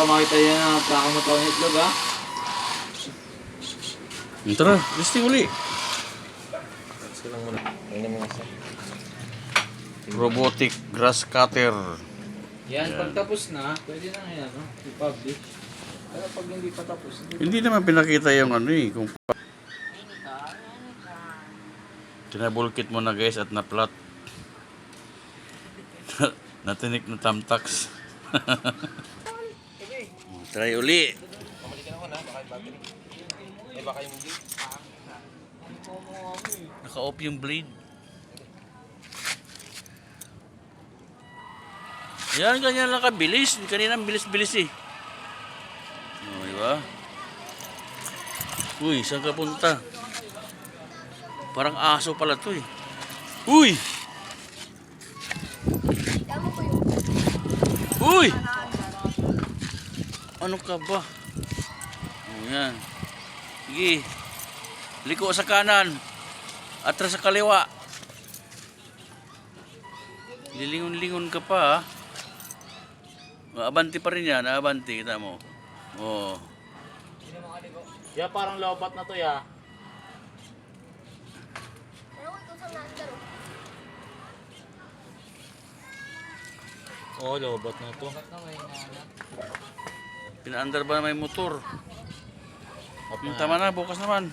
makita yan na kakamutaw ng itlog ha. Tara, listing uli. Silang muna. Tingnan mo kasi. Robotic grass cutter. Yan, pag tapos na, pwede na yan, no? I-publish. Pero pag hindi pa tapos, Hindi naman pinakita yung ano eh. Kung tinabulkit mo na guys at na-plot. Natinik na tamtax. Try uli. Pamalikan ako na, baka yung battery. Eh, baka yung blade. Naka-off yung blade. Yan, ganyan lang kabilis. Kanina bilis-bilis eh. O, diba? Uy, saan ka punta? Parang aso pala to eh. Uy! Uy! Ano ka ba? O, yan. Sige. Liko sa kanan. Atras sa kaliwa. Lilingon-lingon ka pa ha. Abanti pa rin yan. Abanti. Kita mo. Oh. ya parang lobat na to ya. Oh, lobat na to. Pinaandar ba na may motor? Tama na. Bukas naman.